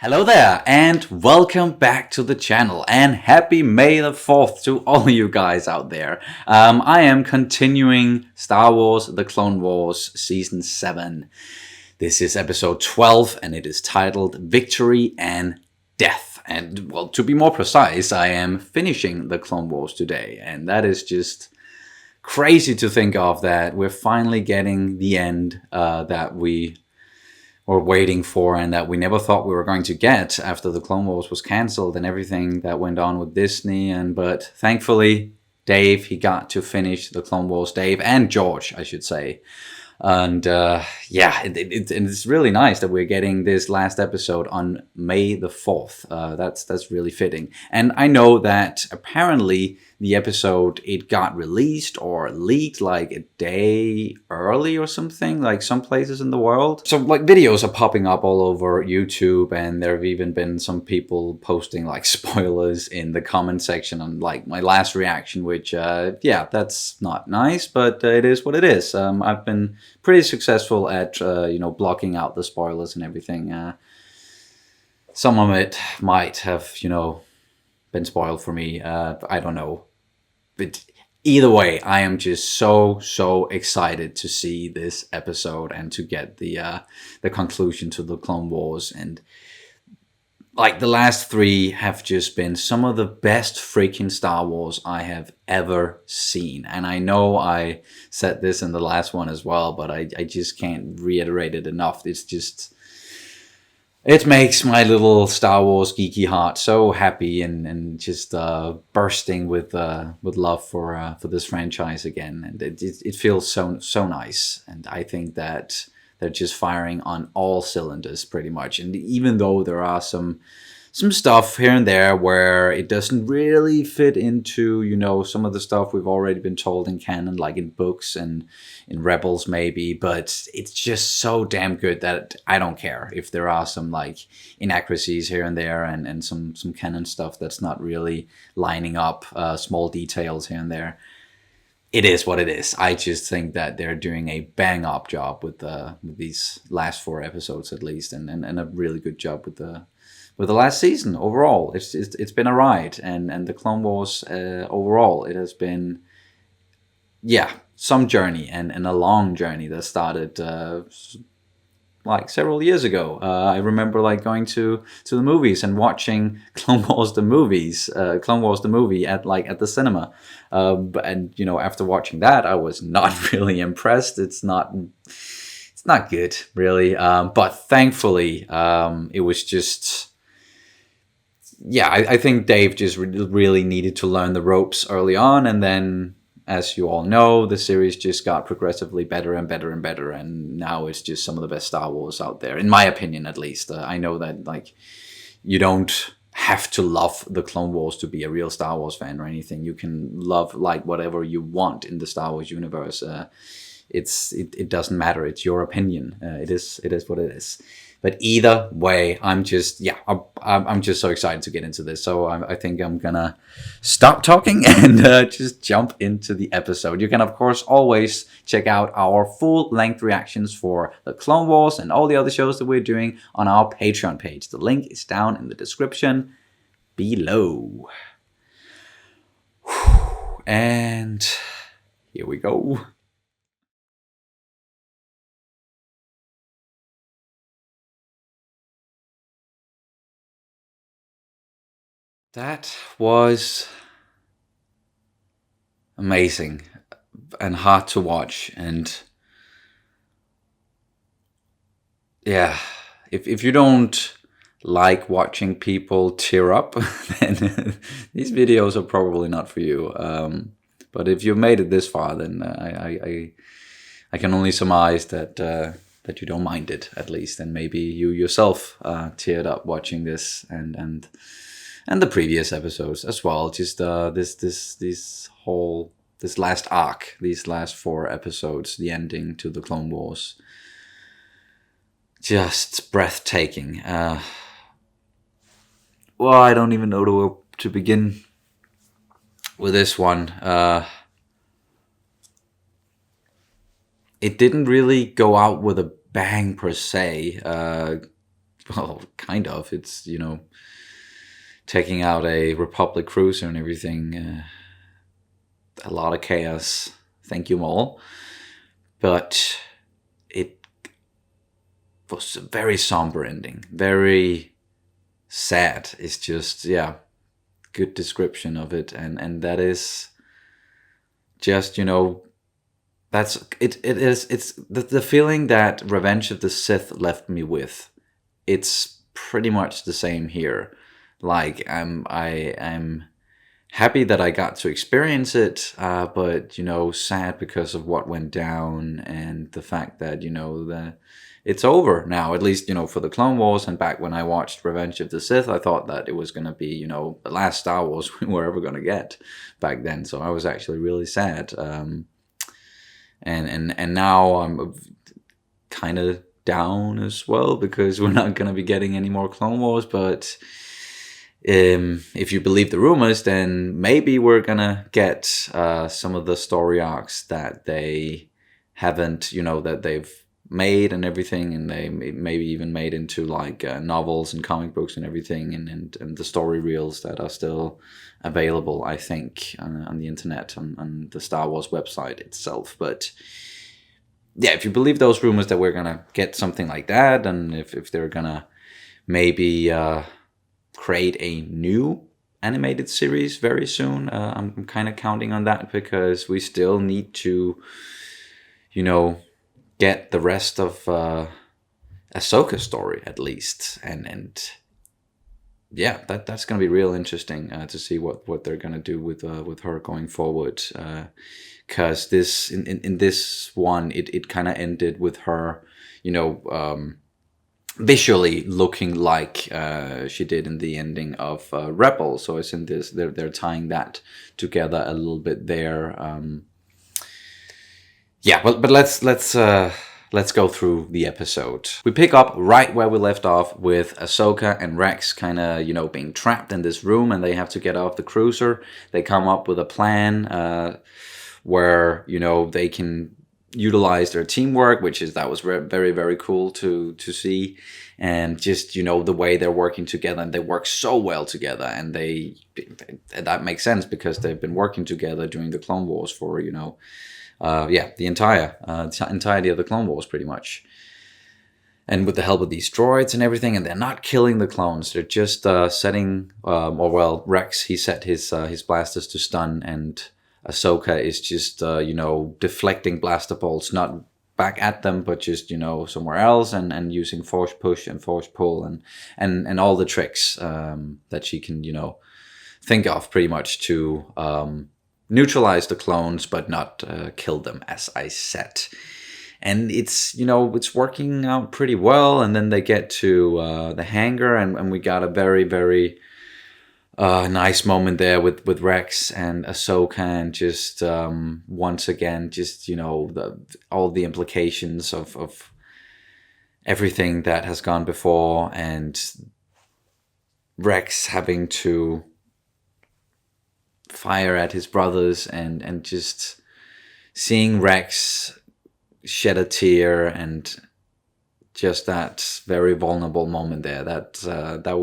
Hello there, and welcome back to the channel, and happy May the 4th to all of you guys out there. I am continuing Star Wars The Clone Wars Season 7. This is episode 12, and it is titled Victory and Death. And, well, to be more precise, I am finishing The Clone Wars today, and that is just crazy to think of, that we're finally getting the end that we were waiting for and that we never thought we were going to get after the Clone Wars was cancelled and everything that went on with Disney. But thankfully, Dave, he got to finish the Clone Wars. Dave and George, I should say. And it's really nice that we're getting this last episode on May the 4th. That's really fitting. And I know that apparently the episode, it got released or leaked like a day early or something, like some places in the world. So like videos are popping up all over YouTube, and there have even been some people posting like spoilers in the comment section on like my last reaction, which that's not nice, but it is what it is. I've been pretty successful at blocking out the spoilers and everything. Some of it might have been spoiled for me. I don't know. But either way, I am just so excited to see this episode and to get the conclusion to the Clone Wars. And like the last three have just been some of the best freaking Star Wars I have ever seen. And I know I said this in the last one as well, but I just can't reiterate it enough. It makes my little Star Wars geeky heart so happy and just bursting with love for this franchise again. And it feels so nice. And I think that they're just firing on all cylinders pretty much. And even though there are some stuff here and there where it doesn't really fit into, some of the stuff we've already been told in canon, like in books and in Rebels maybe, but it's just so damn good that I don't care if there are some like inaccuracies here and there and some canon stuff that's not really lining up, small details here and there. It is what it is. I just think that they're doing a bang-up job with these last 4 episodes at least, and a really good job with the last season overall. It's been a ride, and the Clone Wars overall, it has been some journey and a long journey that started like several years ago. I remember like going to the movies and watching Clone Wars the movie at the cinema. And after watching that, I was not really impressed. It's not good really. But thankfully, it was just. Yeah, I think Dave just really needed to learn the ropes early on, and then, as you all know, the series just got progressively better and better and better, and now it's just some of the best Star Wars out there, in my opinion at least. I know that like you don't have to love the Clone Wars to be a real Star Wars fan or anything. You can love like whatever you want in the Star Wars universe. It doesn't matter. It's your opinion. It is what it is. But either way, I'm just so excited to get into this. So I think I'm gonna stop talking and just jump into the episode. You can, of course, always check out our full-length reactions for the Clone Wars and all the other shows that we're doing on our Patreon page. The link is down in the description below. And here we go. That was amazing and hard to watch, and if you don't like watching people tear up, then these videos are probably not for you. But if you've made it this far, then I can only surmise that you don't mind it, at least, and maybe you yourself teared up watching this and the previous episodes as well. Just this last arc, these last 4 episodes, the ending to the Clone Wars, just breathtaking. Well, I don't even know where to begin with this one. It didn't really go out with a bang per se. well, kind of. It's, taking out a Republic cruiser and everything. A lot of chaos. Thank you all. But it was a very somber ending. Very sad. It's just, yeah, good description of it. And that is just, that's it's the feeling that Revenge of the Sith left me with. It's pretty much the same here. Like, I'm happy that I got to experience it, but sad because of what went down and the fact that it's over now. At least for the Clone Wars. And back when I watched Revenge of the Sith, I thought that it was gonna be the last Star Wars we were ever gonna get back then. So I was actually really sad. And now I'm kind of down as well because we're not gonna be getting any more Clone Wars, but. If you believe the rumors, then maybe we're gonna get some of the story arcs that they haven't, that they've made and everything, and they maybe even made into like novels and comic books and everything, and the story reels that are still available, I think, on the internet, on the Star Wars website itself. But yeah, if you believe those rumors that we're gonna get something like that, and if they're gonna maybe create a new animated series very soon. I'm kind of counting on that because we still need to, get the rest of Ahsoka's story at least, and yeah, that's gonna be real interesting to see what they're gonna do with her going forward. Because this in this one, it kind of ended with her, visually looking like she did in the ending of Rebels. So it's in this, they're tying that together a little bit there. Yeah, but let's go through the episode. We pick up right where we left off with Ahsoka and Rex kind of being trapped in this room, and they have to get off the cruiser. They come up with a plan where they can utilize their teamwork, that was very, very cool to see. And just the way they're working together, and they work so well together, and that makes sense because they've been working together during the Clone Wars for the entirety of the Clone Wars pretty much, and with the help of these droids and everything. And they're not killing the clones, they're just setting Rex, he set his blasters to stun, and Ahsoka is just, deflecting blaster bolts, not back at them, but just, somewhere else, and using force push and force pull and all the tricks that she can, think of pretty much to neutralize the clones, but not kill them, as I said. And it's, it's working out pretty well. And then they get to the hangar, and we got a very, very nice moment there with Rex and Ahsoka, and just once again, just all the implications of everything that has gone before, and Rex having to fire at his brothers, and just seeing Rex shed a tear, and just that very vulnerable moment there. That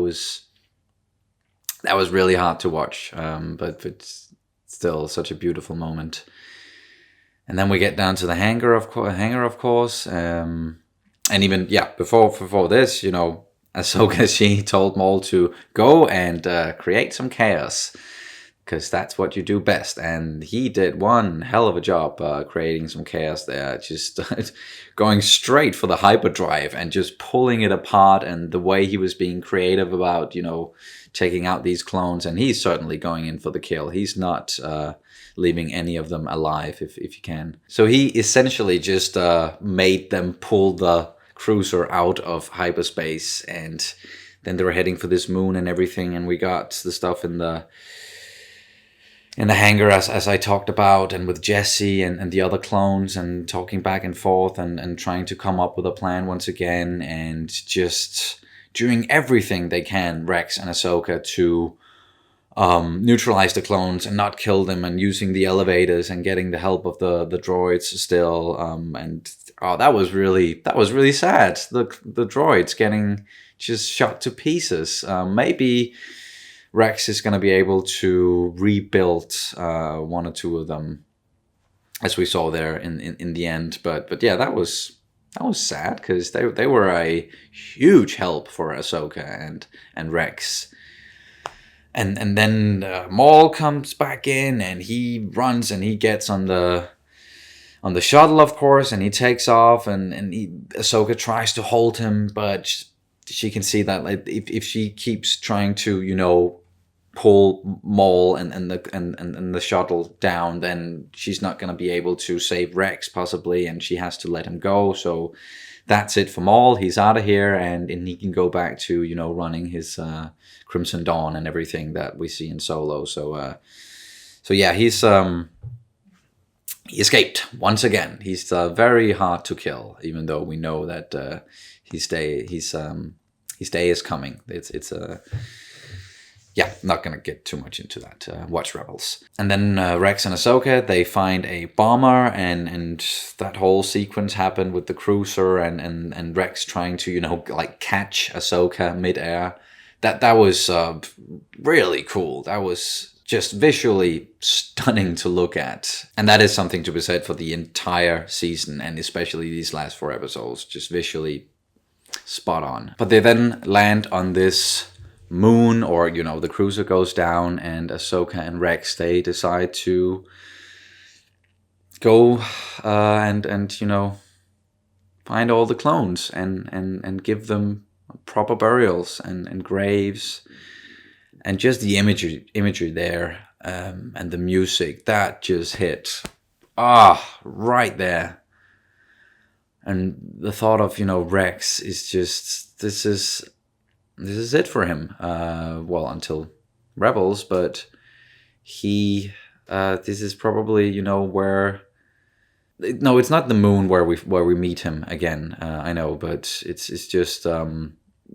was really hard to watch, but it's still such a beautiful moment. And then we get down to the hangar, of course. And even, before this, Ahsoka, she told Maul to go and create some chaos, because that's what you do best. And he did one hell of a job creating some chaos there, just going straight for the hyperdrive and just pulling it apart, and the way he was being creative about, taking out these clones. And he's certainly going in for the kill. He's not leaving any of them alive if he can. So he essentially just made them pull the cruiser out of hyperspace, and then they were heading for this moon and everything. And we got the stuff in the hangar, as I talked about, and with Jesse and the other clones, and talking back and forth, and trying to come up with a plan once again, and just doing everything they can, Rex and Ahsoka, to neutralize the clones and not kill them, and using the elevators and getting the help of the droids still. That was really sad. The droids getting just shot to pieces. Maybe Rex is going to be able to rebuild one or two of them, as we saw there in the end. But yeah, that was sad, because they were a huge help for Ahsoka and Rex. And then Maul comes back in, and he runs and he gets on the shuttle, of course, and he takes off, and Ahsoka tries to hold him, but she can see that, like, if she keeps trying to, you know, pull Maul and the shuttle down, then she's not going to be able to save Rex, possibly, and she has to let him go. So that's it for Maul. He's out of here, and he can go back to, you know, running his Crimson Dawn and everything that we see in Solo. So yeah, he escaped once again. He's very hard to kill, even though we know that his day is coming. It's yeah, not gonna get too much into that. Watch Rebels. And then Rex and Ahsoka, they find a bomber, and that whole sequence happened with the cruiser and Rex trying to, you know, like, catch Ahsoka midair. That was really cool. That was just visually stunning to look at. And that is something to be said for the entire season, and especially these last 4 episodes. Just visually spot on. But they then land on this moon, or, you know, the cruiser goes down, and Ahsoka and Rex, they decide to go and you know, find all the clones and give them proper burials and graves. And just the imagery there, and the music, that just hit right there. And the thought of, you know, Rex is just, this is it for him. Well, until Rebels, but this is probably, you know, where. No, it's not the moon where we meet him again. I know, but it's just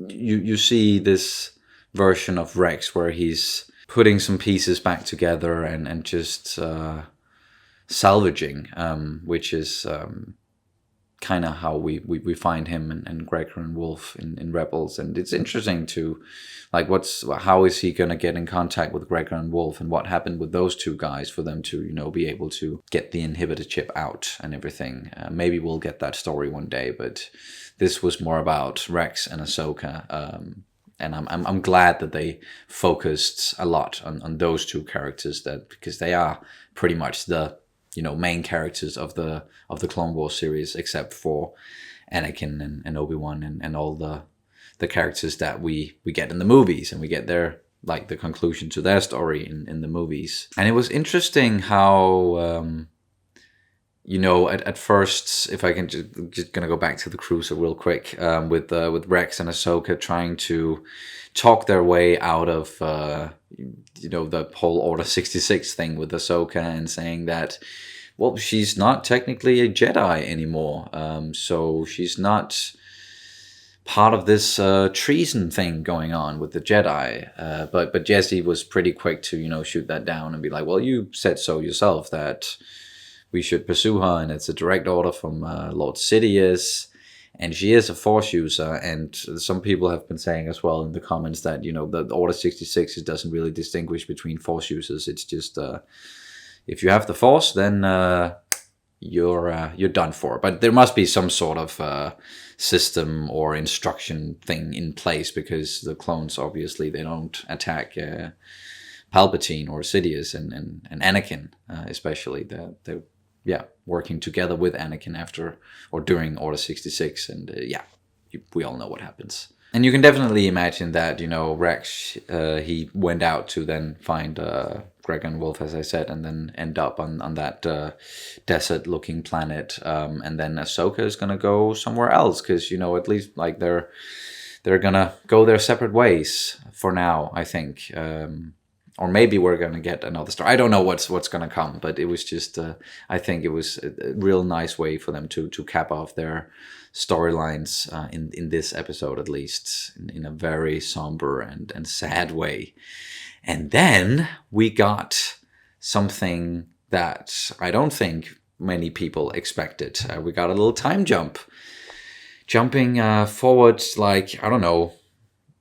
you see this version of Rex where he's putting some pieces back together and just salvaging, which is kind of how we find him and Gregor and Wolf in Rebels. And it's interesting to, like, how is he going to get in contact with Gregor and Wolf, and what happened with those two guys for them to, you know, be able to get the inhibitor chip out and everything. Maybe we'll get that story one day, but this was more about Rex and Ahsoka. And I'm glad that they focused a lot on those two characters, because they are pretty much the, you know, main characters of the Clone Wars series, except for Anakin and Obi-Wan and all the characters that we get in the movies, and we get their, like, the conclusion to their story in the movies. And it was interesting how you know, at first, if I can just gonna go back to the cruiser real quick, with Rex and Ahsoka trying to talk their way out of you know, the whole Order 66 thing with Ahsoka, and saying that, well, she's not technically a Jedi anymore, so she's not part of this treason thing going on with the Jedi. But Jesse was pretty quick to, you know, shoot that down and be like, well, you said so yourself that we should pursue her, and it's a direct order from Lord Sidious, and she is a Force user. And some people have been saying as well in the comments that, you know, the Order 66 doesn't really distinguish between Force users. It's just if you have the Force, then you're done for. But there must be some sort of system or instruction thing in place, because the clones, obviously, they don't attack Palpatine or Sidious and Anakin, especially. They're working together with Anakin after or during Order 66, and we all know what happens. And you can definitely imagine that, you know, Rex, he went out to then find Greg and Wolf, as I said, and then end up on that desert-looking planet. And then Ahsoka is gonna go somewhere else, because, you know, at least, like, they're gonna go their separate ways for now, I think. Or maybe we're going to get another story. I don't know what's going to come, but it was just, I think it was a real nice way for them to cap off their storylines in this episode, at least, in a very somber and sad way. And then we got something that I don't think many people expected. We got a little time jump. Jumping forward, like, I don't know,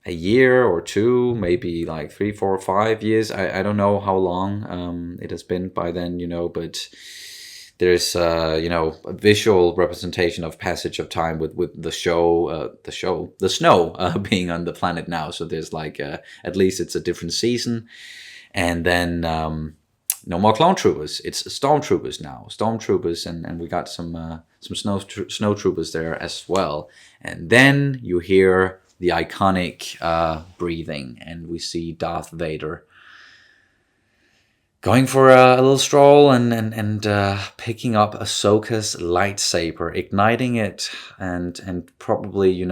a year or two, maybe like 3, 4, 5 years. I don't know how long it has been by then, but there's a visual representation of passage of time with the snow being on the planet now. So there's like at least it's a different season, and then no more clone troopers. It's stormtroopers now. Stormtroopers, and we got some snow troopers there as well. And then you hear the iconic breathing, and we see Darth Vader going for a little stroll and picking up Ahsoka's lightsaber, igniting it, and probably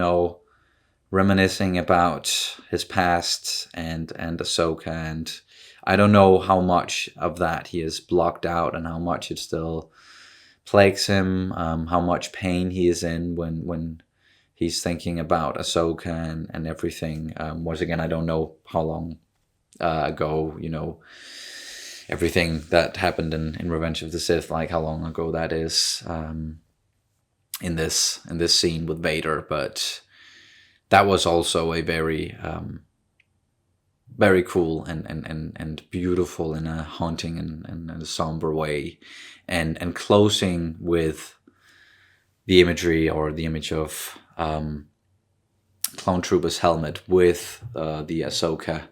reminiscing about his past and Ahsoka. And I don't know how much of that he has blocked out and how much it still plagues him, how much pain he is in when he's thinking about Ahsoka and everything. Once again, I don't know how long ago, everything that happened in Revenge of the Sith, like how long ago that is in this scene with Vader. But that was also a very very cool and beautiful in a haunting and a somber way, and closing with the imagery or the image of Clone Trooper's helmet with the Ahsoka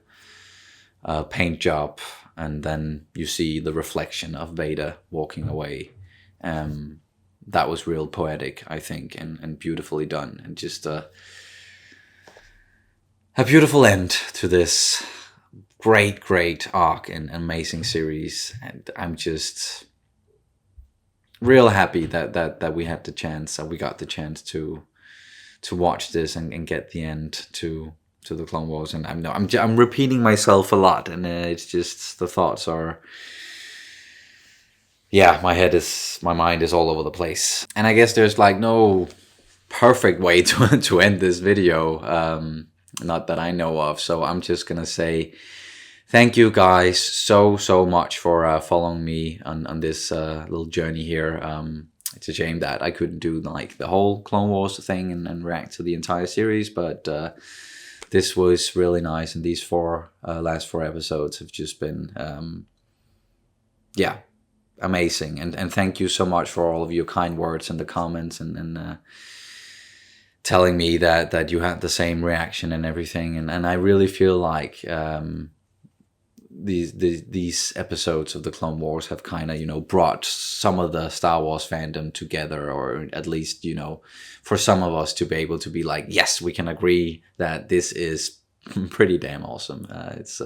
paint job, and then you see the reflection of Vader walking away. That was real poetic, I think, and beautifully done, and just a beautiful end to this great arc and amazing series. And I'm just real happy that we had the chance, that we got the chance to watch this and get the end to the Clone Wars. And I'm repeating myself a lot, and it's just the thoughts are, my mind is all over the place. And I guess there's like no perfect way to end this video, not that I know of. So I'm just gonna say thank you guys so much for following me on this little journey here. It's a shame that I couldn't do like the whole Clone Wars thing and react to the entire series, but this was really nice, and these last four episodes have just been amazing. And thank you so much for all of your kind words in the comments and telling me that you had the same reaction and everything. And I really feel like these episodes of the Clone Wars have kind of brought some of the Star Wars fandom together, or at least for some of us to be able to be like, yes, we can agree that this is pretty damn awesome. It's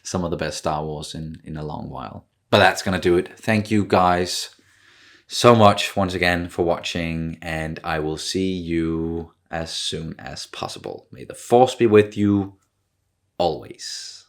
some of the best Star Wars in a long while. But that's gonna do it. Thank you guys so much once again for watching, and I will see you as soon as possible. May the Force be with you always.